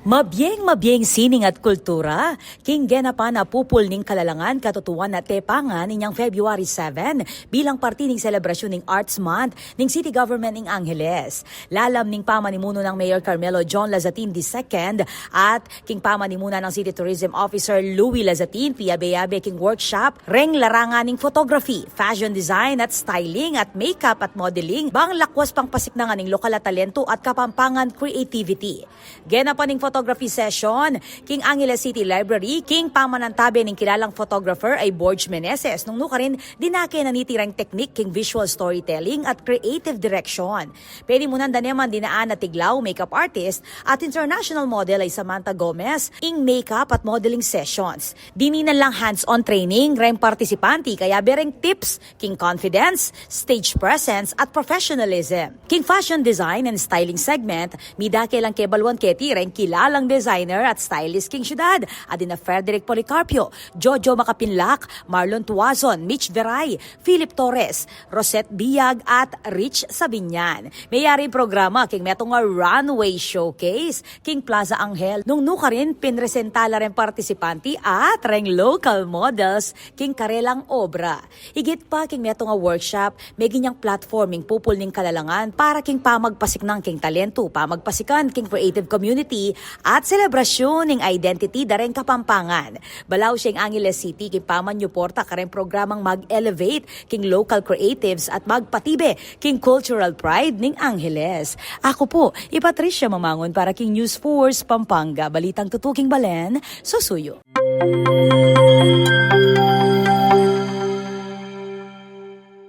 Mabyeng sining at kultura, king genapa na pupul ning kalalangan katutuan na tepangan ninyang February 7 bilang parte ning selebrasyon ning Arts Month ning City Government ning Angeles. Lalam ning pamanimuno ng Mayor Carmelo John Lazatin II at king pamanimuna ng City Tourism Officer Louie Lazatin, piyabe-yabe king workshop, reng larangan ning photography, fashion design at styling at makeup at modeling, bang lakwas pang pasiknangan ning lokal at talento at kapampangan creativity. Genapa ning photography session, King Angeles City Library, king pamanantabi ng kilalang photographer ay Borge Meneses. Nung nuka rin, dinake na nitirang technique king visual storytelling at creative direction. Pwede mo nanda naman dinaan na tiglaw, makeup artist at international model ay Samantha Gomez, ing makeup at modeling sessions. Dininan lang hands-on training, rem partisipanti, kaya bereng tips, king confidence, stage presence at professionalism. King fashion design and styling segment, midake lang kebalwan keti, reng kilalang designer at stylist king syudad, adina Frederick Policarpio, Jojo Makapinlak, Marlon Tuazon, Mitch Veray, Philip Torres, Rosette Biag at Rich Sabinyan. Mayari programa king metong nga runway showcase, king Plaza Angel, nung nuka rin pinresentala rin partisipanti at reng local models king karelang obra. Higit pa king metong nga workshop, may ginyang platforming pupul ning kalalangan para king pamagpasik ng king talento, pamagpasikan king creative community at selebrasyon ng identity dareng kapampangan. Balaw siyang Angeles City king paman nyuporta kareng programang mag-elevate king local creatives at magpatibe king cultural pride ning Angeles. Ako po, Patricia Mamangon para king News Force Pampanga. Balitang tutuking Balen, Susuyo.